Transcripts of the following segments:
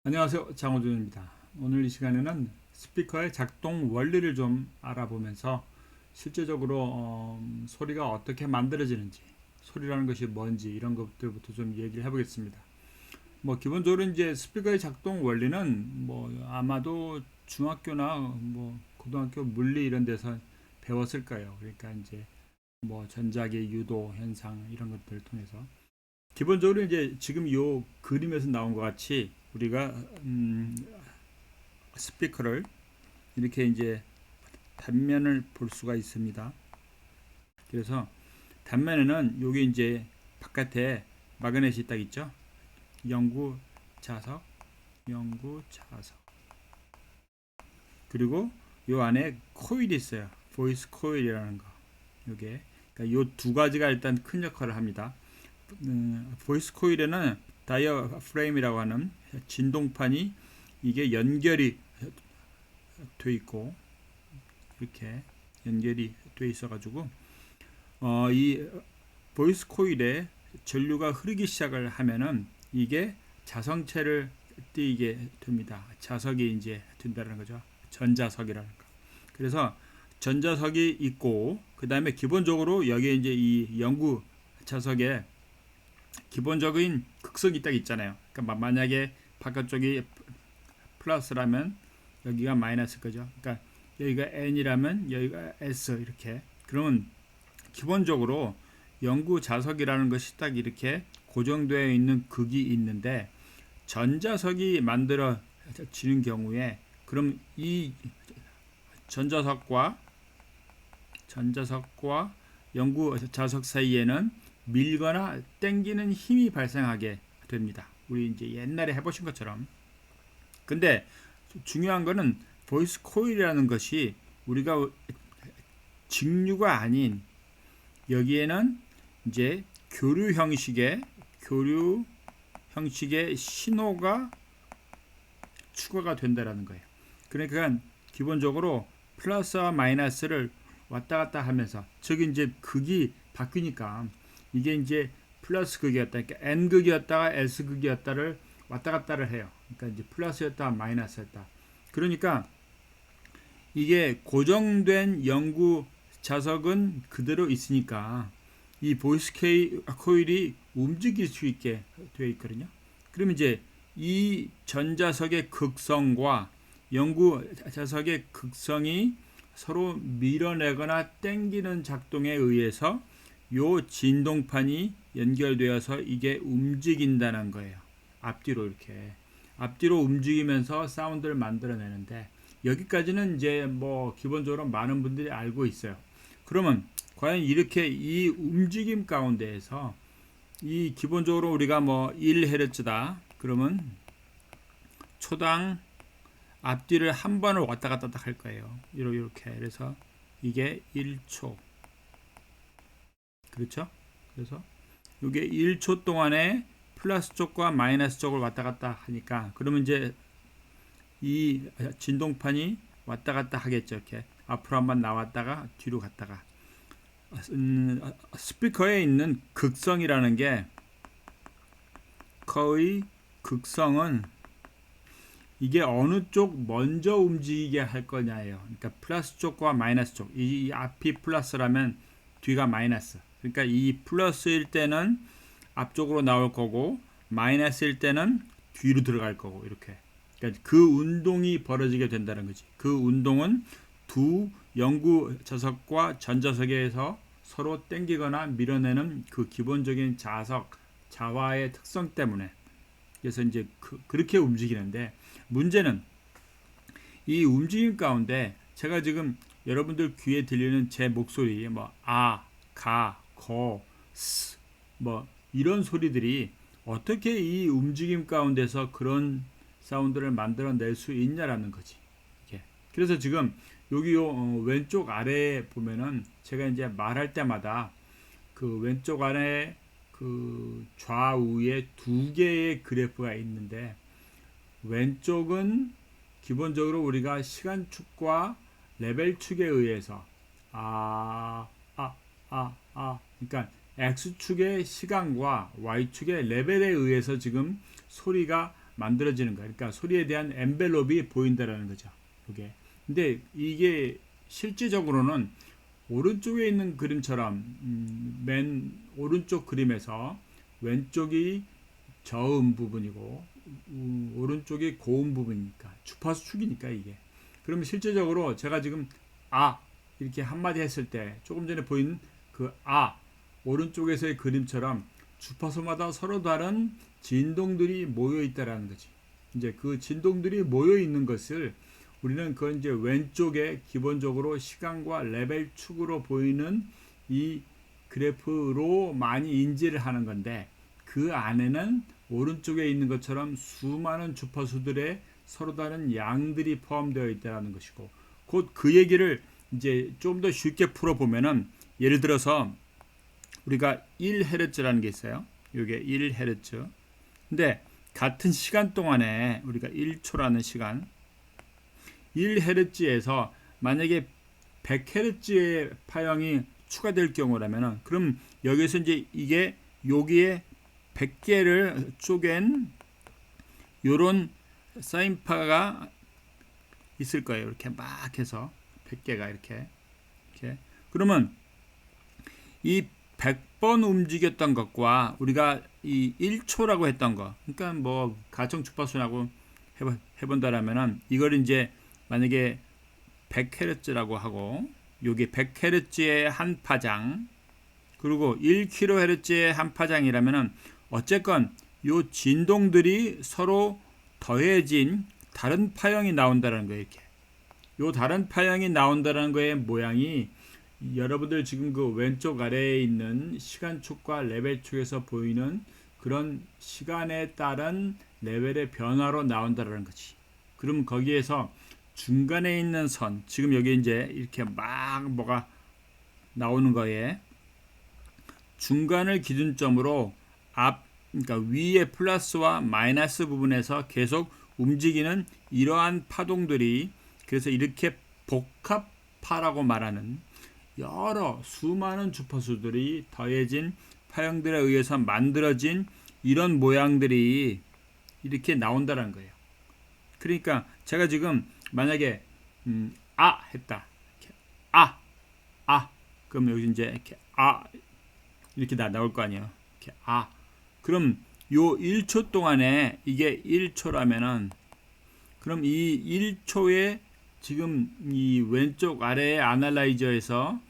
안녕하세요, 장호준입니다. 오늘 이 시간에는 스피커의 작동 원리를 좀 알아보면서 실제적으로 소리가 어떻게 만들어지는지, 소리라는 것이 뭔지 이런 것들부터 좀 얘기를 해보겠습니다. 뭐 기본적으로 이제 스피커의 작동 원리는 뭐 아마도 중학교나 뭐 고등학교 물리 이런 데서 배웠을 거예요. 그러니까 이제 뭐 전자기 유도 현상 이런 것들을 통해서 기본적으로 이제 지금 요 그림에서 나온 것 같이 우리가 스피커를 이렇게 이제 단면을 볼 수가 있습니다. 그래서 단면에는 여기 이제 바깥에 마그넷이 딱 있죠. 영구 자석, 영구 자석. 그리고 요 안에 코일이 있어요. 보이스 코일이라는 거. 요게 그러니까 요 두 가지가 일단 큰 역할을 합니다. 보이스 코일에는 다이어 프레임이라고 하는 진동판이 이게 연결이 돼 있고 이렇게 연결이 돼 있어 가지고 이 보이스 코일에 전류가 흐르기 시작을 하면은 이게 자성체를 띄게 됩니다. 자석이 이제 된다는 거죠. 전자석이라는 거. 그래서 전자석이 있고 그 다음에 기본적으로 여기에 이제 이 영구 자석에 기본적인 극성이 딱 있잖아요. 그러니까 만약에 바깥쪽이 플러스라면 여기가 마이너스 거죠. 그러니까 여기가 n이라면 여기가 s 이렇게. 그러면 기본적으로 영구 자석이라는 것이 딱 이렇게 고정되어 있는 극이 있는데 전자석이 만들어지는 경우에 그럼 이 전자석과 영구 자석 사이에는 밀거나 당기는 힘이 발생하게 됩니다. 우리 이제 옛날에 해보신 것처럼. 근데 중요한 거는 보이스 코일이라는 것이 우리가 직류가 아닌 여기에는 이제 교류 형식의 신호가 추가가 된다라는 거예요. 그러니까 기본적으로 플러스와 마이너스를 왔다 갔다 하면서 저기 이제 극이 바뀌니까 이게 이제 플러스 극이었다, 그러니까 n 극이었다가 s 극이었다를 왔다 갔다를 해요. 그러니까 이제 플러스였다 마이너스였다. 그러니까 이게 고정된 영구 자석은 그대로 있으니까 이 보이스 코일이 움직일 수 있게 되어 있거든요. 그러면 이제 이 전자석의 극성과 영구 자석의 극성이 서로 밀어내거나 당기는 작동에 의해서 요 진동판이 연결되어서 이게 움직인다는 거예요. 앞뒤로 이렇게 앞뒤로 움직이면서 사운드를 만들어내는데 여기까지는 이제 뭐 기본적으로 많은 분들이 알고 있어요. 그러면 과연 이렇게 이 움직임 가운데에서 이 기본적으로 우리가 뭐 1Hz다 그러면 초당 앞뒤를 한 번을 왔다 갔다 할 거예요. 이렇게 그래서 이게 1초 그렇죠? 그래서 이게 1초 동안에 플러스 쪽과 마이너스 쪽을 왔다 갔다 하니까 그러면 이제 이 진동판이 왔다 갔다 하겠죠. 이렇게 앞으로 한번 나왔다가 뒤로 갔다가 스피커에 있는 극성이라는 게 거의 극성은 이게 어느 쪽 먼저 움직이게 할 거냐예요. 그러니까 플러스 쪽과 마이너스 쪽. 이 앞이 플러스라면 뒤가 마이너스. 그러니까 이 플러스일 때는 앞쪽으로 나올 거고 마이너스일 때는 뒤로 들어갈 거고 이렇게. 그러니까 그 운동이 벌어지게 된다는 거지. 그 운동은 두 영구 자석과 전자석에서 서로 당기거나 밀어내는 그 기본적인 자와의 특성 때문에 그래서 이제 그렇게 움직이는데 문제는 이 움직임 가운데 제가 지금 여러분들 귀에 들리는 제 목소리 뭐 아, 가, 거, 스, 뭐 이런 소리들이 어떻게 이 움직임 가운데서 그런 사운드를 만들어낼 수 있냐라는 거지. 이게. 그래서 지금 여기 왼쪽 아래에 보면은 제가 이제 말할 때마다 그 왼쪽 아래 그 좌우에 두 개의 그래프가 있는데 왼쪽은 기본적으로 우리가 시간축과 레벨축에 의해서 그러니까 X축의 시간과 Y축의 레벨에 의해서 지금 소리가 만들어지는 거예요. 그러니까 소리에 대한 엔벨롭이 보인다라는 거죠. 이게. 근데 이게 실질적으로는 오른쪽에 있는 그림처럼 맨 오른쪽 그림에서 왼쪽이 저음 부분이고 오른쪽이 고음 부분이니까 주파수 축이니까 이게. 그러면 실제적으로 제가 지금 아 이렇게 한마디 했을 때 조금 전에 보인 그 아 오른쪽에서의 그림처럼 주파수마다 서로 다른 진동들이 모여 있다라는 거지. 이제 그 진동들이 모여 있는 것을 우리는 그건 이제 왼쪽에 기본적으로 시간과 레벨 축으로 보이는 이 그래프로 많이 인지를 하는 건데 그 안에는 오른쪽에 있는 것처럼 수많은 주파수들의 서로 다른 양들이 포함되어 있다는 것이고 곧 그 얘기를 이제 좀 더 쉽게 풀어보면은 예를 들어서 우리가 1Hz라는 게 있어요. 이게 1Hz. 근데 같은 시간 동안에 우리가 1초라는 시간 1Hz에서 만약에 100Hz의 파형이 추가될 경우라면은 그럼 여기서 이제 이게 여기에 100개를 쪼갠 요런 사인파가 있을 거예요. 이렇게 막 해서 100개가 이렇게 그러면 이 100번 움직였던 것과 우리가 이 1초라고 했던 거 그러니까 뭐 가청 주파수라고 해본다라면은 이걸 이제 만약에 100Hz라고 하고 여기 100Hz의 한 파장 그리고 1kHz의 한 파장이라면은 어쨌건 요 진동들이 서로 더해진 다른 파형이 나온다는 거예요. 이렇게 요 다른 파형이 나온다는 거의 모양이 여러분들 지금 그 왼쪽 아래에 있는 시간축과 레벨축에서 보이는 그런 시간에 따른 레벨의 변화로 나온다는 거지. 그럼 거기에서 중간에 있는 선, 지금 여기 이제 이렇게 막 뭐가 나오는 거에 중간을 기준점으로 그러니까 위에 플러스와 마이너스 부분에서 계속 움직이는 이러한 파동들이 그래서 이렇게 복합파라고 말하는 여러 수많은 주파수들이 더해진 파형들에 의해서 만들어진 이런 모양들이 이렇게 나온다는 거예요. 그러니까 제가 지금 만약에 아 했다. 이렇게 그럼 여기 이제 이렇게 이렇게 나올 거 아니에요. 이렇게 그럼 요 1초 동안에 이게 1초라면은 그럼 이 1초에 지금 이 왼쪽 아래의 아날라이저에서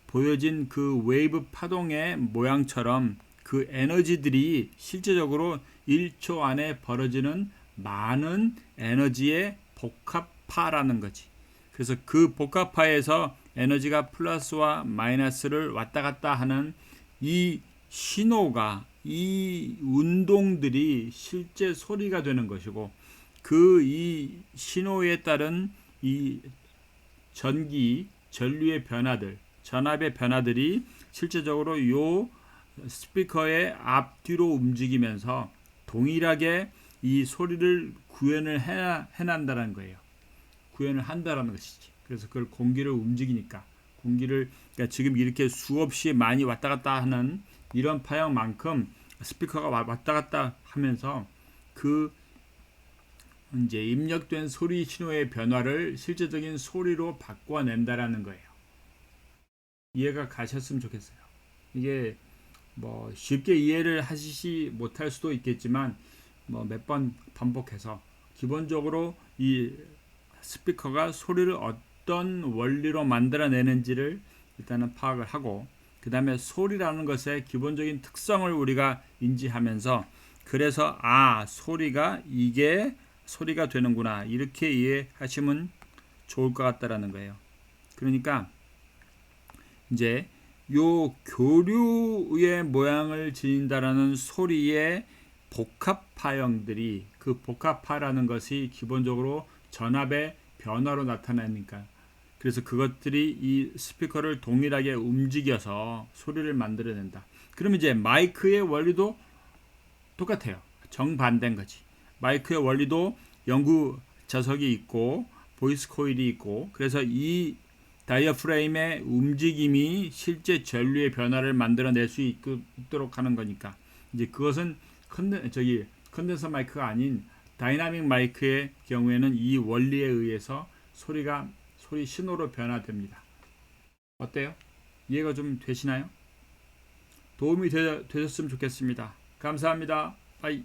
보여진 그 웨이브 파동의 모양처럼 그 에너지들이 실제적으로 1초 안에 벌어지는 많은 에너지의 복합파라는 거지. 그래서 그 복합파에서 에너지가 플러스와 마이너스를 왔다 갔다 하는 이 신호가 이 운동들이 실제 소리가 되는 것이고 그 이 신호에 따른 이 전기, 전류의 변화들, 전압의 변화들이 실제적으로 요 스피커의 앞뒤로 움직이면서 동일하게 이 소리를 구현을 해낸다는 거예요. 구현을 한다는 것이지. 그래서 그걸 공기를 움직이니까 그러니까 지금 이렇게 수없이 많이 왔다 갔다 하는 이런 파형만큼 스피커가 왔다 갔다 하면서 그 이제 입력된 소리 신호의 변화를 실제적인 소리로 바꿔낸다라는 거예요. 이해가 가셨으면 좋겠어요. 이게 뭐 쉽게 이해를 하시지 못할 수도 있겠지만 뭐 몇 번 반복해서 기본적으로 이 스피커가 소리를 어떤 원리로 만들어내는지를 일단은 파악을 하고 그 다음에 소리라는 것의 기본적인 특성을 우리가 인지하면서 그래서 소리가 이게 소리가 되는구나 이렇게 이해하시면 좋을 것 같다라는 거예요. 그러니까 이제 요 교류의 모양을 지닌다라는 소리의 복합파형들이 그 복합파라는 것이 기본적으로 전압의 변화로 나타나니까 그래서 그것들이 이 스피커를 동일하게 움직여서 소리를 만들어낸다. 그러면 이제 마이크의 원리도 똑같아요. 정반대인 거지. 마이크의 원리도 연구 자석이 있고 보이스 코일이 있고 그래서 이 다이어프레임의 움직임이 실제 전류의 변화를 만들어낼 수 있도록 하는 거니까 이제 그것은 컨덴서 마이크가 아닌 다이나믹 마이크의 경우에는 이 원리에 의해서 소리 신호로 변화됩니다. 어때요? 이해가 좀 되시나요? 도움이 되셨으면 좋겠습니다. 감사합니다. 빠이.